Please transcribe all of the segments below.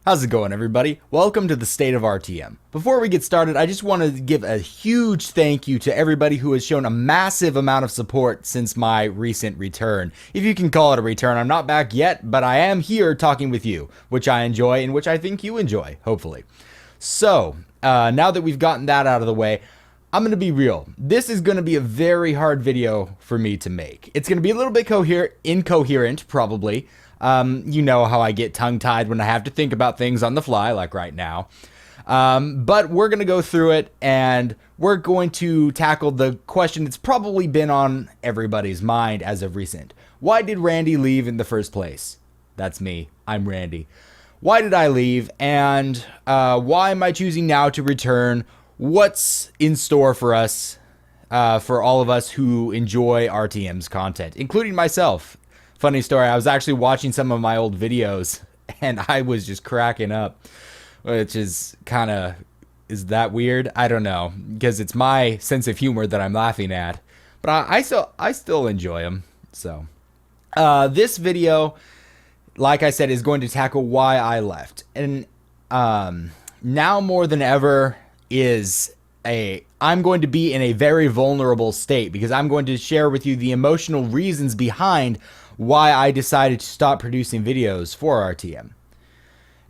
How's it going, everybody? Welcome to the State of RTM. Before we get started, I just want to give a huge thank you to everybody who has shown a massive amount of support since my recent return. If you can call it a return, I'm not back yet, but I am here talking with you, which I enjoy and which I think you enjoy, hopefully. So, now that we've gotten that out of the way, I'm going to be real. This is going to be a very hard video for me to make. It's going to be a little bit incoherent, probably. You know how I get tongue-tied when I have to think about things on the fly, like right now. But we're going to go through it, and we're going to tackle the question that's probably been on everybody's mind as of recent. Why did Randy leave in the first place? That's me. I'm Randy. Why did I leave, and why am I choosing now to return? What's in store for us, for all of us who enjoy RTM's content, including myself? Funny story, I was actually watching some of my old videos and I was just cracking up, which is kind of, is that weird? I don't know, because it's my sense of humor that I'm laughing at, but I still enjoy them. So this video, like I said, is going to tackle why I left. And now more than ever I'm going to be in a very vulnerable state because I'm going to share with you the emotional reasons behind why I decided to stop producing videos for RTM.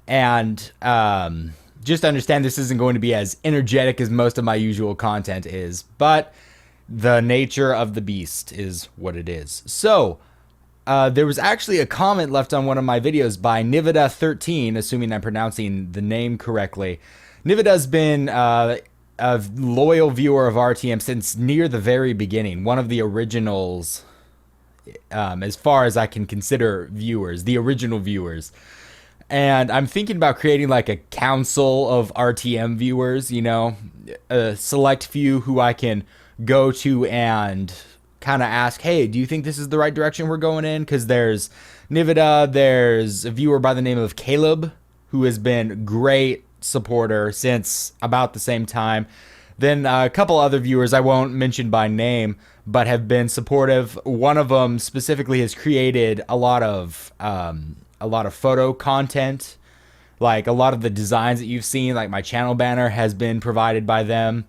And just understand this isn't going to be as energetic as most of my usual content is, but the nature of the beast is what it is. So, there was actually a comment left on one of my videos by Nivida13, assuming I'm pronouncing the name correctly. Nivida's been a loyal viewer of RTM since near the very beginning, one of the originals, as far as I can consider viewers, the original viewers. And I'm thinking about creating like a council of RTM viewers, you know, a select few who I can go to and kind of ask, hey, do you think this is the right direction we're going in? Because there's Nivida, there's a viewer by the name of Caleb, who has been great supporter since about the same time. Then a couple other viewers I won't mention by name, but have been supportive. One of them specifically has created a lot of photo content, like a lot of the designs that you've seen, like my channel banner has been provided by them.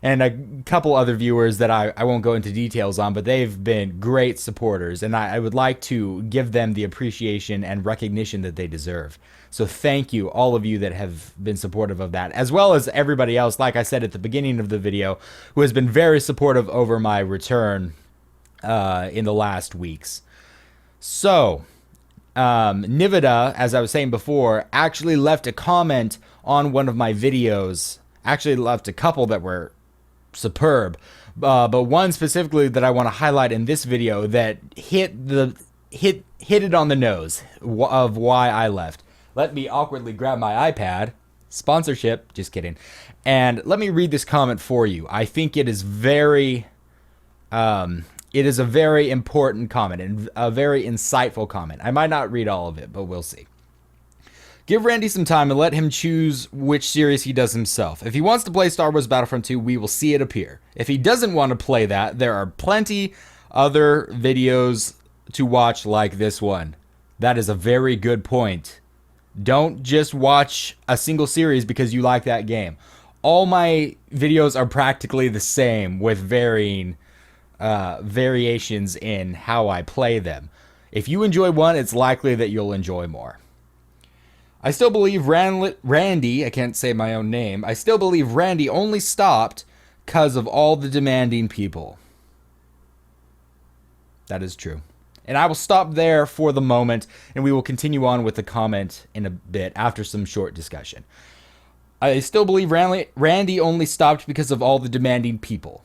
And a couple other viewers that I won't go into details on, but they've been great supporters, and I would like to give them the appreciation and recognition that they deserve. So thank you, all of you that have been supportive of that, as well as everybody else, like I said at the beginning of the video, who has been very supportive over my return in the last weeks. So, Nivida, as I was saying before, actually left a comment on one of my videos, actually left a couple that were superb, but one specifically that I want to highlight in this video that hit it on the nose of why I left. Let me awkwardly grab my iPad. Sponsorship, just kidding. And let me read this comment for you. I think it is very it is a very important comment and a very insightful comment. I might not read all of it, but we'll see. Give Randy some time and let him choose which series he does himself. If he wants to play Star Wars Battlefront 2, we will see it appear. If he doesn't want to play that, there are plenty other videos to watch like this one. That is a very good point. Don't just watch a single series because you like that game. All my videos are practically the same with varying variations in how I play them. If you enjoy one, it's likely that you'll enjoy more. I still believe Randy, I can't say my own name, I still believe Randy only stopped because of all the demanding people. That is true. And I will stop there for the moment, and we will continue on with the comment in a bit after some short discussion. I still believe Randy only stopped because of all the demanding people.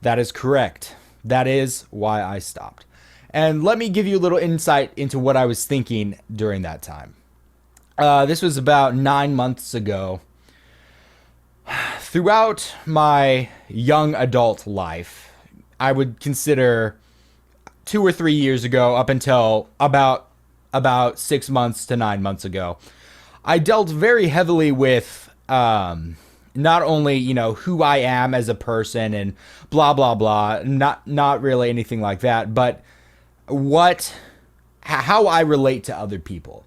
That is correct. That is why I stopped. And let me give you a little insight into what I was thinking during that time. This was about 9 months ago. Throughout my young adult life, I would consider 2 or 3 years ago up until about 6 months to 9 months ago, I dealt very heavily with not only, you know, who I am as a person and blah, blah, blah, not really anything like that, but how I relate to other people.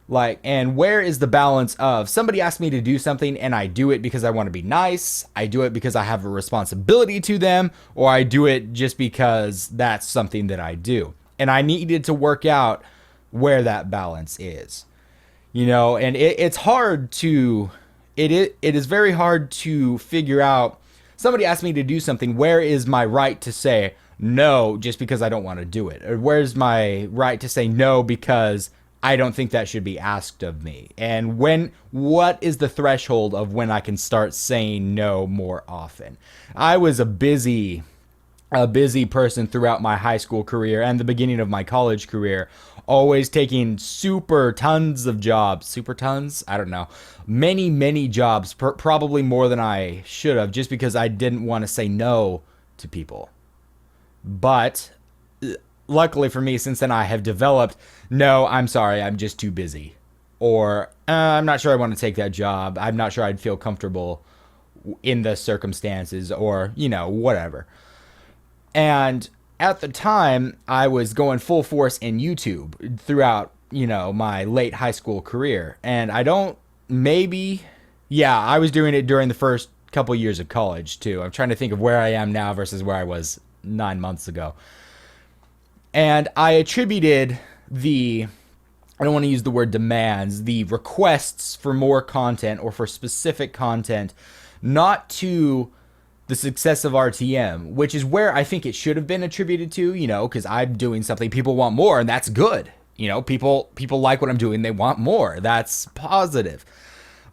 Like, and where is the balance of somebody asks me to do something and I do it because I want to be nice, I do it because I have a responsibility to them, or I do it just because that's something that I do. And I needed to work out where that balance is. And it's hard to, it is very hard to figure out. Somebody asked me to do something, where is my right to say no just because I don't want to do it? Or where's my right to say no because I don't think that should be asked of me? And what is the threshold of when I can start saying no more often? I was a busy person throughout my high school career and the beginning of my college career, always taking super tons of jobs. Super tons? I don't know. Many jobs, probably more than I should have, just because I didn't want to say no to people. But luckily for me, since then I have developed, no, I'm sorry, I'm just too busy. Or I'm not sure I want to take that job. I'm not sure I'd feel comfortable in the circumstances, or, whatever. And at the time, I was going full force in YouTube throughout, my late high school career. And I was doing it during the first couple years of college too. I'm trying to think of where I am now versus where I was 9 months ago. And I attributed I don't want to use the word demands, the requests for more content or for specific content, not to the success of RTM, which is where I think it should have been attributed to, because I'm doing something people want more, and that's good. People like what I'm doing, they want more. That's positive.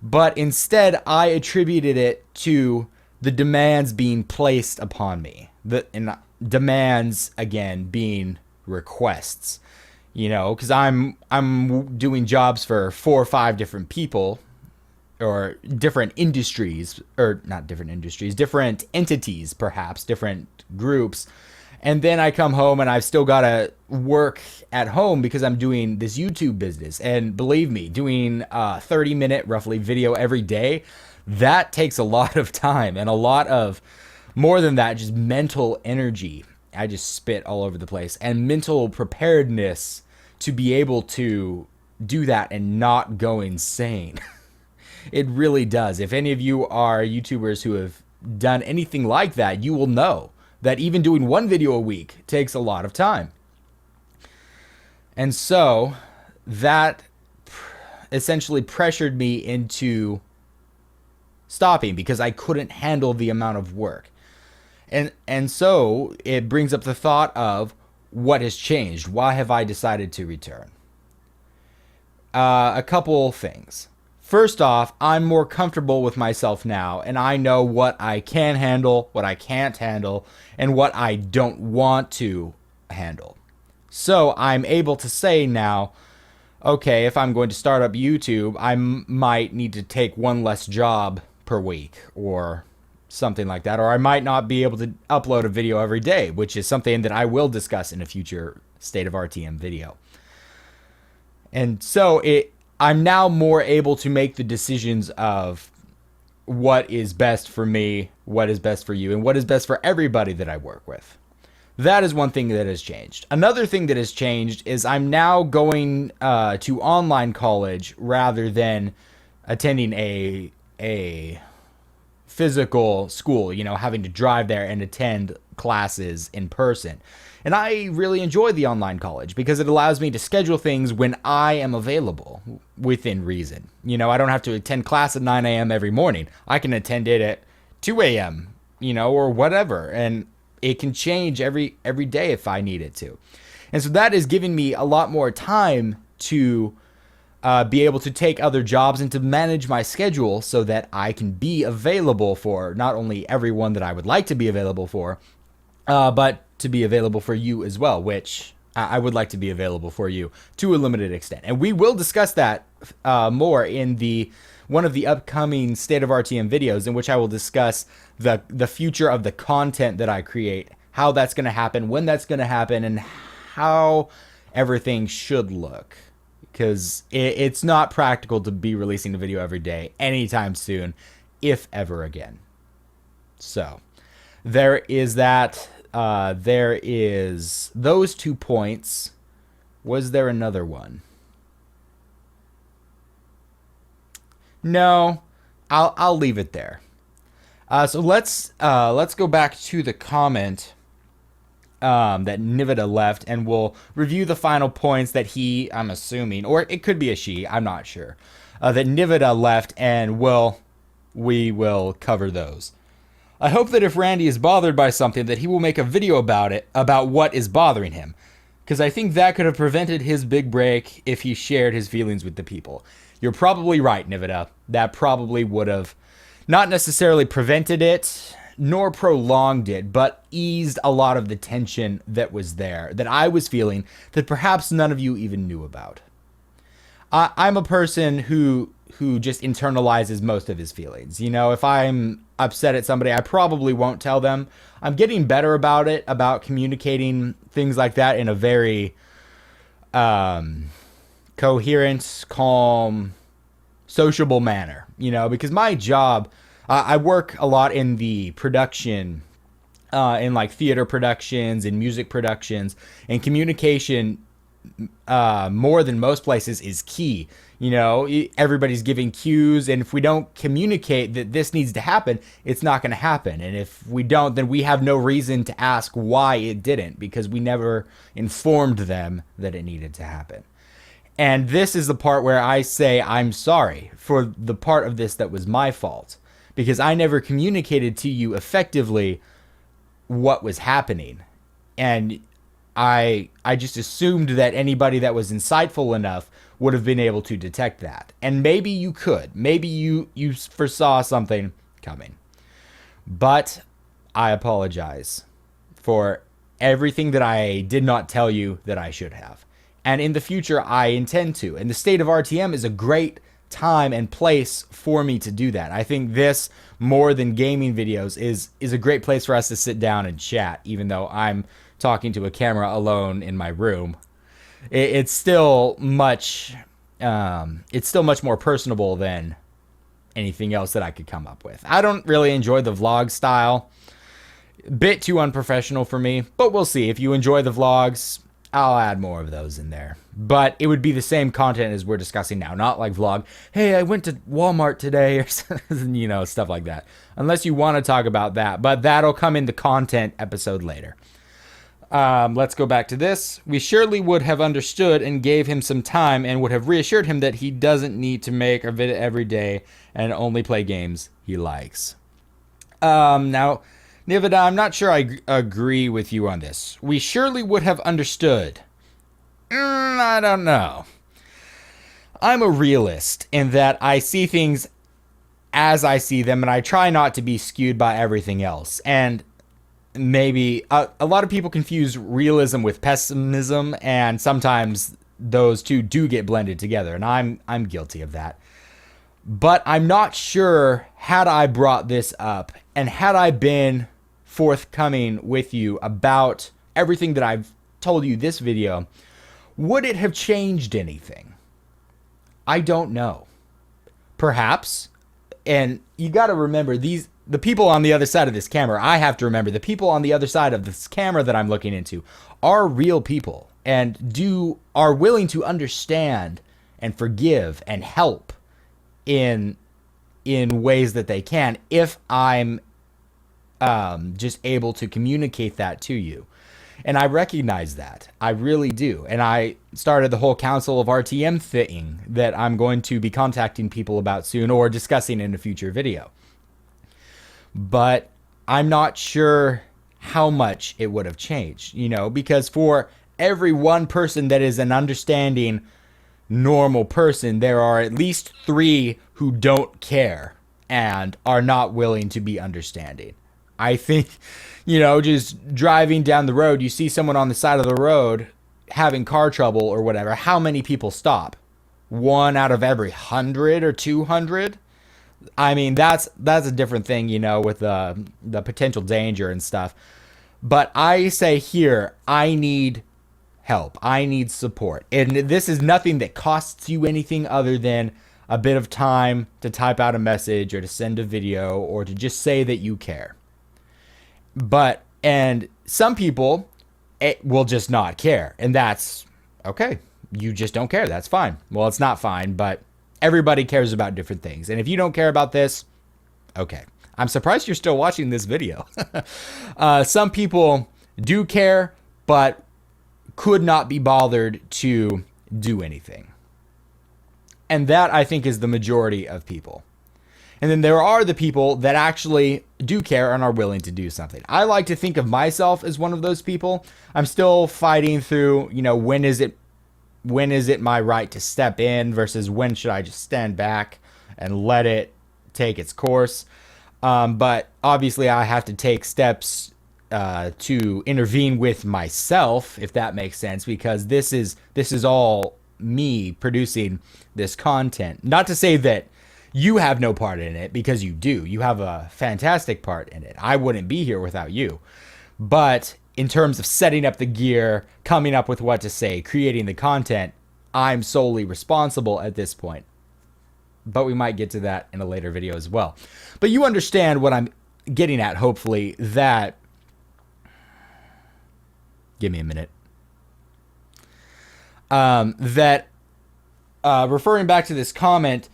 But instead, I attributed it to the demands being placed upon me. And demands, again, being requests. Because I'm doing jobs for 4 or 5 different people, or different industries, or not different industries, different entities, perhaps, different groups. And then I come home and I've still got to work at home because I'm doing this YouTube business. And believe me, doing a 30-minute roughly video every day, that takes a lot of time and a lot of, more than that, just mental energy. I just spit all over the place, and mental preparedness to be able to do that and not go insane. It really does. If any of you are YouTubers who have done anything like that, you will know that even doing one video a week takes a lot of time. And so that essentially pressured me into stopping because I couldn't handle the amount of work. And so it brings up the thought of what has changed. Why have I decided to return? A couple things. First off, I'm more comfortable with myself now, and I know what I can handle, what I can't handle, and what I don't want to handle. So I'm able to say now, okay, if I'm going to start up YouTube, I might need to take one less job per week or something like that, or I might not be able to upload a video every day, which is something that I will discuss in a future State of RTM video. And so I'm now more able to make the decisions of what is best for me, what is best for you, and what is best for everybody that I work with. That is one thing that has changed. Another thing that has changed is I'm now going to online college rather than attending a physical school, having to drive there and attend classes in person. And I really enjoy the online college because it allows me to schedule things when I am available within reason. I don't have to attend class at 9 a.m. every morning. I can attend it at 2 a.m., or whatever. And it can change every day if I need it to. And so that is giving me a lot more time to be able to take other jobs and to manage my schedule so that I can be available for not only everyone that I would like to be available for, but to be available for you as well, which I would like to be available for you to a limited extent. And we will discuss that more in one of the upcoming State of RTM videos, in which I will discuss the future of the content that I create, how that's going to happen, when that's going to happen, and how everything should look. Because it's not practical to be releasing a video every day anytime soon, if ever again. So there is that. There is those 2 points. Was there another one? No, I'll leave it there. So let's go back to the comment that Nivida left, and we'll review the final points that I'm assuming, or it could be a she, I'm not sure, that Nivida left, and we will cover those. I hope that if Randy is bothered by something, that he will make a video about it, about what is bothering him. Because I think that could have prevented his big break if he shared his feelings with the people. You're probably right, Nivida. That probably would have not necessarily prevented it, nor prolonged it, but eased a lot of the tension that was there, that I was feeling, that perhaps none of you even knew about. I'm a person who just internalizes most of his feelings. You know, if I'm upset at somebody, I probably won't tell them. I'm getting better about it, about communicating things like that in a very coherent, calm, sociable manner, you know, because my job, I work a lot in the production, in like theater productions and music productions, and communication more than most places is key. You know, everybody's giving cues, and if we don't communicate that this needs to happen, it's not going to happen. And if we don't, then we have no reason to ask why it didn't, because we never informed them that it needed to happen. And this is the part where I say I'm sorry for the part of this that was my fault, because I never communicated to you effectively what was happening. And I just assumed that anybody that was insightful enough would have been able to detect that. And maybe you could. Maybe you foresaw something coming. But I apologize for everything that I did not tell you that I should have. And in the future, I intend to. And the State of RTM is a great time and place for me to do that. I think this, more than gaming videos, is a great place for us to sit down and chat, even though I'm talking to a camera alone in my room. It's still much more personable than anything else that I could come up with. I don't really enjoy the vlog style. Bit too unprofessional for me, but we'll see. If you enjoy the vlogs, I'll add more of those in there. But it would be the same content as we're discussing now, not like vlog, hey, I went to Walmart today, or you know, stuff like that. Unless you want to talk about that, but that'll come in the content episode later. Let's go back to this. We surely would have understood and gave him some time and would have reassured him that he doesn't need to make a video every day and only play games he likes. Now, Nivida, I'm not sure I agree with you on this. We surely would have understood. I don't know. I'm a realist in that I see things as I see them, and I try not to be skewed by everything else. And maybe a lot of people confuse realism with pessimism, and sometimes those two do get blended together, and I'm guilty of that. But I'm not sure, had I brought this up and had I been forthcoming with you about everything that I've told you this video, would it have changed anything? I don't know. Perhaps. And you got to remember, the people on the other side of this camera, I have to remember, the people on the other side of this camera that I'm looking into are real people and are willing to understand and forgive and help in ways that they can, if I'm just able to communicate that to you. And I recognize that. I really do. And I started the whole Council of RTM thing that I'm going to be contacting people about soon, or discussing in a future video. But I'm not sure how much it would have changed, you know, because for every one person that is an understanding, normal person, there are at least 3 who don't care and are not willing to be understanding. I think, you know, just driving down the road, you see someone on the side of the road having car trouble or whatever. How many people stop? 1 out of every 100 or 200? I mean, that's a different thing, you know, with the potential danger and stuff. But I say here, I need help. I need support. And this is nothing that costs you anything other than a bit of time to type out a message or to send a video or to just say that you care. And some people will just not care. And that's okay. You just don't care. That's fine. Well, it's not fine, but Everybody cares about different things. And if you don't care about this, okay. I'm surprised you're still watching this video. Some people do care, but could not be bothered to do anything. And that, I think, is the majority of people. And then there are the people that actually do care and are willing to do something. I like to think of myself as one of those people. I'm still fighting through, when is it my right to step in versus when should I just stand back and let it take its course. But obviously I have to take steps to intervene with myself, if that makes sense, because this is all me producing this content. Not to say that you have no part in it, because you do. You have a fantastic part in it. I wouldn't be here without you. But in terms of setting up the gear, coming up with what to say, creating the content, I'm solely responsible at this point. But we might get to that in a later video as well. But you understand what I'm getting at, hopefully, that... Give me a minute. Referring back to this comment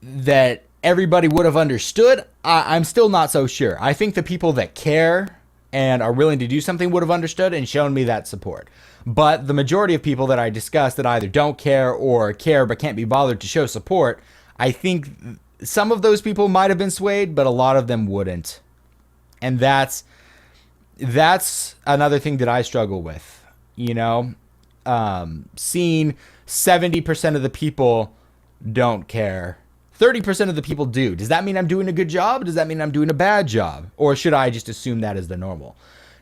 that everybody would have understood, I'm still not so sure. I think the people that care and are willing to do something would have understood and shown me that support. But the majority of people that I discussed that either don't care or care but can't be bothered to show support, I think some of those people might have been swayed, but a lot of them wouldn't. And that's another thing that I struggle with, seeing 70% of the people don't care. 30% of the people do. Does that mean I'm doing a good job? Does that mean I'm doing a bad job? Or should I just assume that is the normal?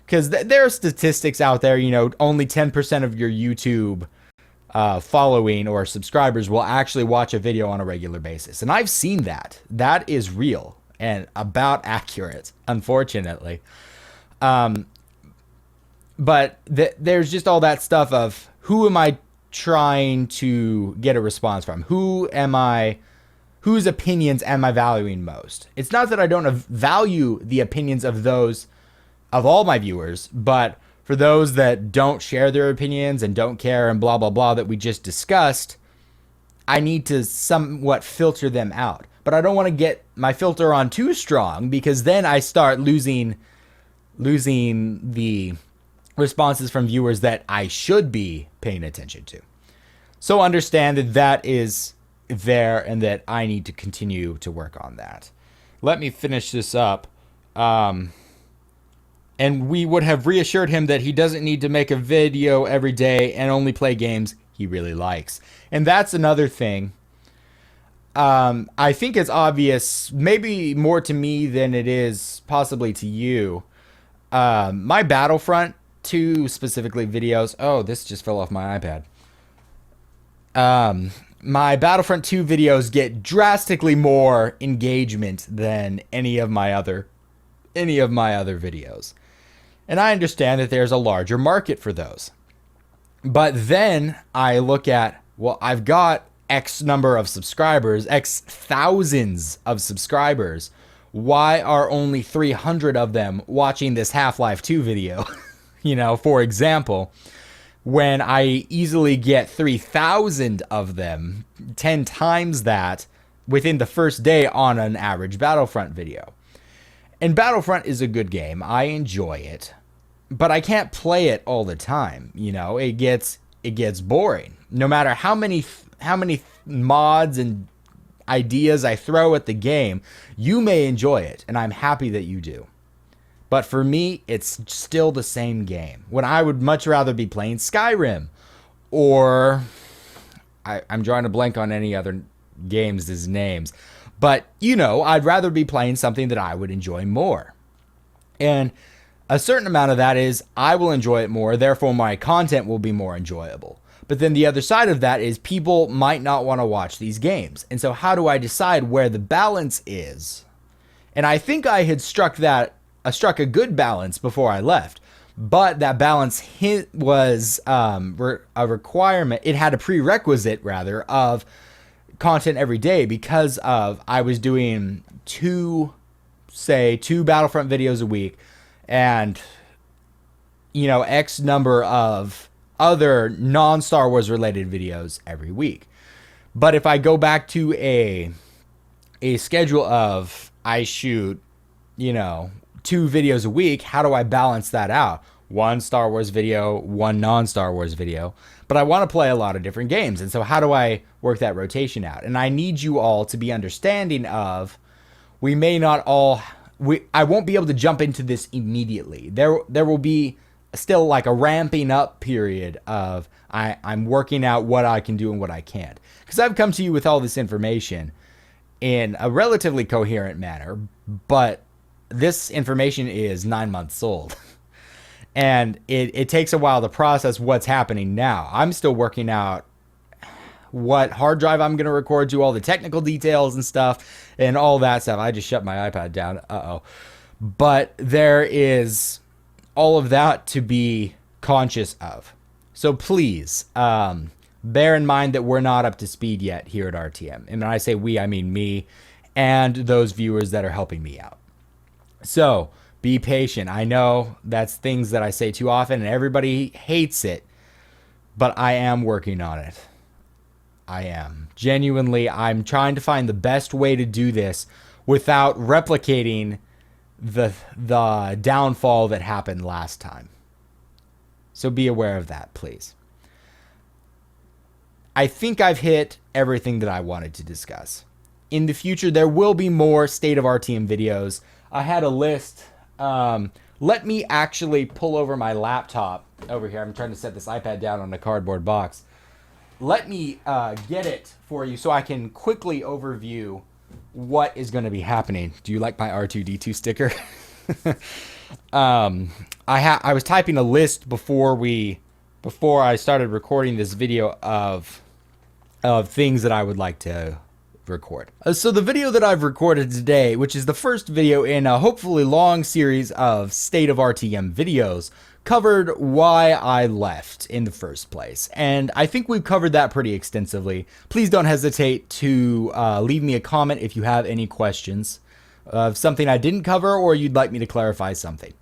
Because there are statistics out there, only 10% of your YouTube following or subscribers will actually watch a video on a regular basis. And I've seen that. That is real and about accurate, unfortunately. But there's just all that stuff of who am I trying to get a response from? Whose opinions am I valuing most? It's not that I don't value the opinions of all my viewers, but for those that don't share their opinions and don't care and blah, blah, blah that we just discussed, I need to somewhat filter them out. But I don't want to get my filter on too strong, because then I start losing the responses from viewers that I should be paying attention to. So understand that is there and that I need to continue to work on that. Let me finish this up. And we would have reassured him that he doesn't need to make a video every day and only play games he really likes. And that's another thing. I think it's obvious, maybe more to me than it is possibly to you. My Battlefront 2 specifically videos. Oh, this just fell off my iPad. My Battlefront 2 videos get drastically more engagement than any of my other videos. And I understand that there's a larger market for those. But then I look at, well, I've got X number of subscribers, X thousands of subscribers. Why are only 300 of them watching this Half-Life 2 video? For example, when I easily get 3,000 of them, 10 times that, within the first day on an average Battlefront video. And Battlefront is a good game. I enjoy it. But I can't play it all the time. It gets boring. No matter how many mods and ideas I throw at the game, you may enjoy it, and I'm happy that you do. But for me, it's still the same game. When I would much rather be playing Skyrim, or I'm drawing a blank on any other games' names. But, I'd rather be playing something that I would enjoy more. And a certain amount of that is I will enjoy it more, therefore my content will be more enjoyable. But then the other side of that is people might not want to watch these games. And so how do I decide where the balance is? And I think I had struck a good balance before I left. But that balance was a requirement. It had a prerequisite, rather, of content every day, because of I was doing two Battlefront videos a week and, X number of other non-Star Wars related videos every week. But if I go back to a schedule of I shoot, 2 videos a week, how do I balance that out? One Star Wars video, one non-Star Wars video. But I want to play a lot of different games. And so how do I work that rotation out? And I need you all to be understanding of, we may not all, I won't be able to jump into this immediately. There will be still like a ramping up period of I'm working out what I can do and what I can't. Because I've come to you with all this information in a relatively coherent manner, but this information is 9 months old. And it takes a while to process what's happening now. I'm still working out what hard drive I'm going to record to, all the technical details and stuff, and all that stuff. I just shut my iPad down. But there is all of that to be conscious of. So please, bear in mind that we're not up to speed yet here at RTM. And when I say we, I mean me and those viewers that are helping me out. So be patient. I know that's things that I say too often and everybody hates it, but I am working on it. I am. Genuinely, I'm trying to find the best way to do this without replicating the downfall that happened last time. So be aware of that, please. I think I've hit everything that I wanted to discuss. In the future, there will be more State of RTM videos. I had a list. Let me actually pull over my laptop over here. I'm trying to set this iPad down on a cardboard box. Let me get it for you so I can quickly overview what is going to be happening. Do you like my R2D2 sticker? I was typing a list before I started recording this video of things that I would like to record. So the video that I've recorded today, which is the first video in a hopefully long series of State of RTM videos, covered why I left in the first place. And I think we've covered that pretty extensively. Please don't hesitate to leave me a comment if you have any questions of something I didn't cover or you'd like me to clarify something.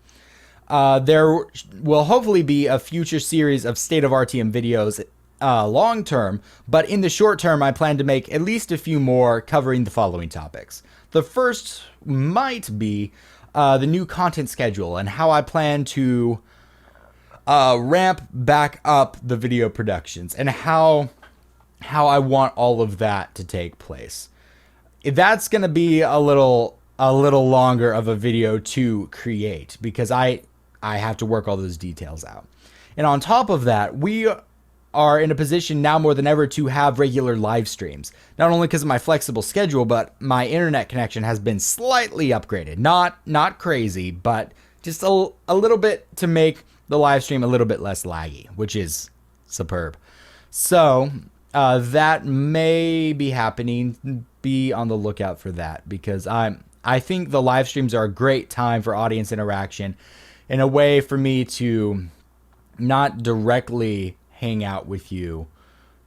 There will hopefully be a future series of State of RTM videos long term, but in the short term, I plan to make at least a few more covering the following topics. The first might be the new content schedule and how I plan to ramp back up the video productions and how I want all of that to take place. That's going to be a little longer of a video to create because I have to work all those details out. And on top of that, we are in a position now more than ever to have regular live streams. Not only because of my flexible schedule, but my internet connection has been slightly upgraded. Not crazy, but just a little bit to make the live stream a little bit less laggy, which is superb. So that may be happening. Be on the lookout for that because I think the live streams are a great time for audience interaction and a way for me to not directly hang out with you,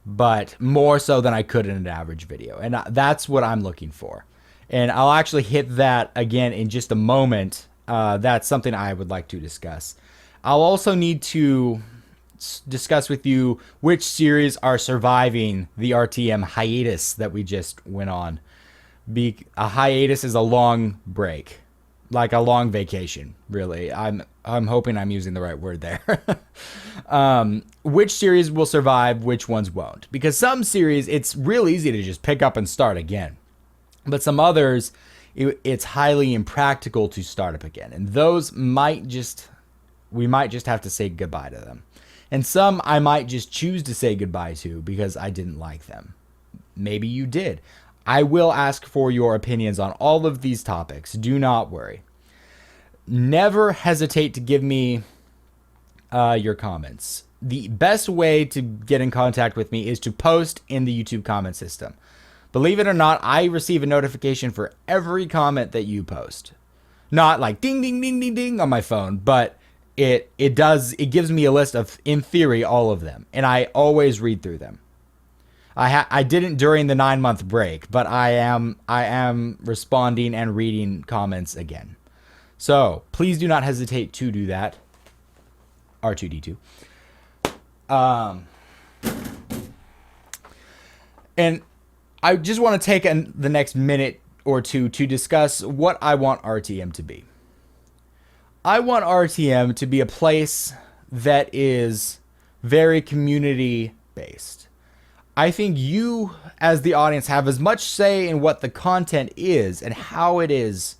but more so than I could in an average video. And that's what I'm looking for. And I'll actually hit that again in just a moment. That's something I would like to discuss. I'll also need to discuss with you which series are surviving the RTM hiatus that we just went on. A hiatus is a long break, like a long vacation, really. I'm hoping I'm using the right word there. Which series will survive, which ones won't. Because some series, it's real easy to just pick up and start again. But some others, it's highly impractical to start up again. And those we might just have to say goodbye to them. And some I might just choose to say goodbye to because I didn't like them. Maybe you did. I will ask for your opinions on all of these topics. Do not worry. Never hesitate to give me your comments. The best way to get in contact with me is to post in the YouTube comment system. Believe it or not, I receive a notification for every comment that you post. Not like ding, ding, ding, ding, ding on my phone, but it gives me a list of, in theory, all of them. And I always read through them. I didn't during the 9-month break, but I am responding and reading comments again. So please do not hesitate to do that. R2D2. And I just want to take the next minute or two to discuss what I want RTM to be. I want RTM to be a place that is very community based. I think you, as the audience, have as much say in what the content is and how it is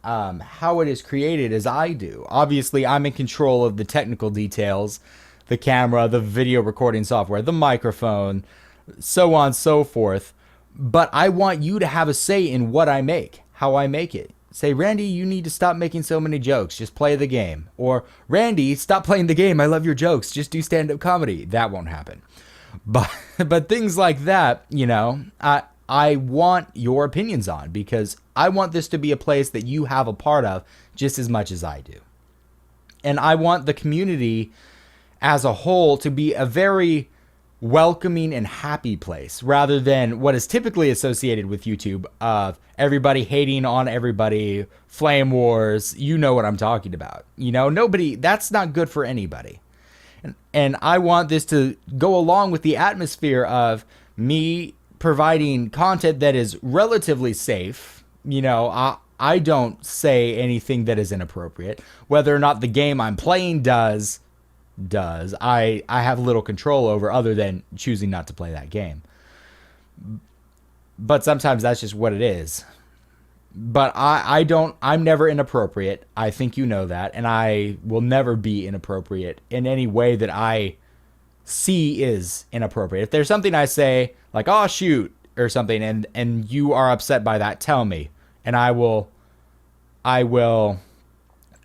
created as I do. Obviously, I'm in control of the technical details, the camera, the video recording software, the microphone, so on and so forth. But I want you to have a say in what I make, how I make it. Say, Randy, you need to stop making so many jokes. Just play the game. Or, Randy, stop playing the game. I love your jokes. Just do stand-up comedy. That won't happen. But things like that, you know, I want your opinions on, because I want this to be a place that you have a part of just as much as I do. And I want the community as a whole to be a very welcoming and happy place, rather than what is typically associated with YouTube of everybody hating on everybody, flame wars. You know what I'm talking about. You know, that's not good for anybody. And I want this to go along with the atmosphere of me providing content that is relatively safe. You know, I don't say anything that is inappropriate. Whether or not the game I'm playing does, I have little control over, other than choosing not to play that game. But sometimes that's just what it is. But I'm never inappropriate. I think you know that. And I will never be inappropriate in any way that I see is inappropriate. If there's something I say, like, oh, shoot, or something, and you are upset by that, tell me. And I will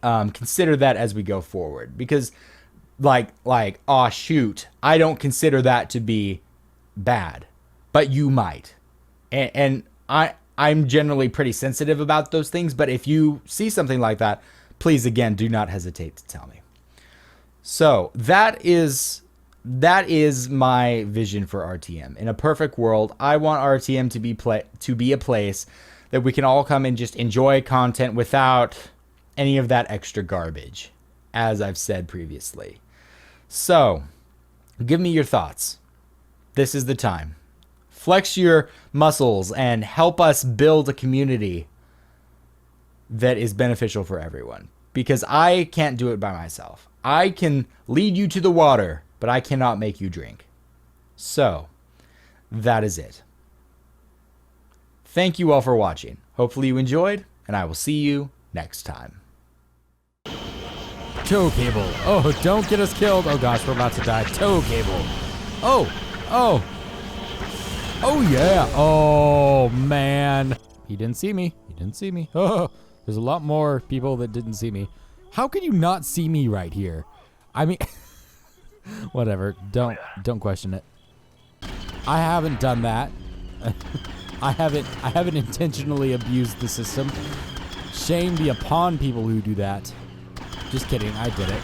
consider that as we go forward. Because like, oh, shoot, I don't consider that to be bad, but you might. And I'm generally pretty sensitive about those things, but if you see something like that, please, again, do not hesitate to tell me. So that is my vision for RTM. In a perfect world, I want RTM to be a place that we can all come and just enjoy content without any of that extra garbage, as I've said previously. So, give me your thoughts. This is the time. Flex your muscles and help us build a community that is beneficial for everyone. Because I can't do it by myself. I can lead you to the water, but I cannot make you drink. So, that is it. Thank you all for watching. Hopefully you enjoyed, and I will see you next time. Tow cable. Oh, don't get us killed. Oh gosh, we're about to die. Tow cable. Oh yeah. Oh man. He didn't see me. Oh, there's a lot more people that didn't see me. How could you not see me right here? I mean, whatever. Don't question it. I haven't done that. I haven't intentionally abused the system. Shame be upon people who do that. Just kidding, I did it.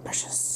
Precious.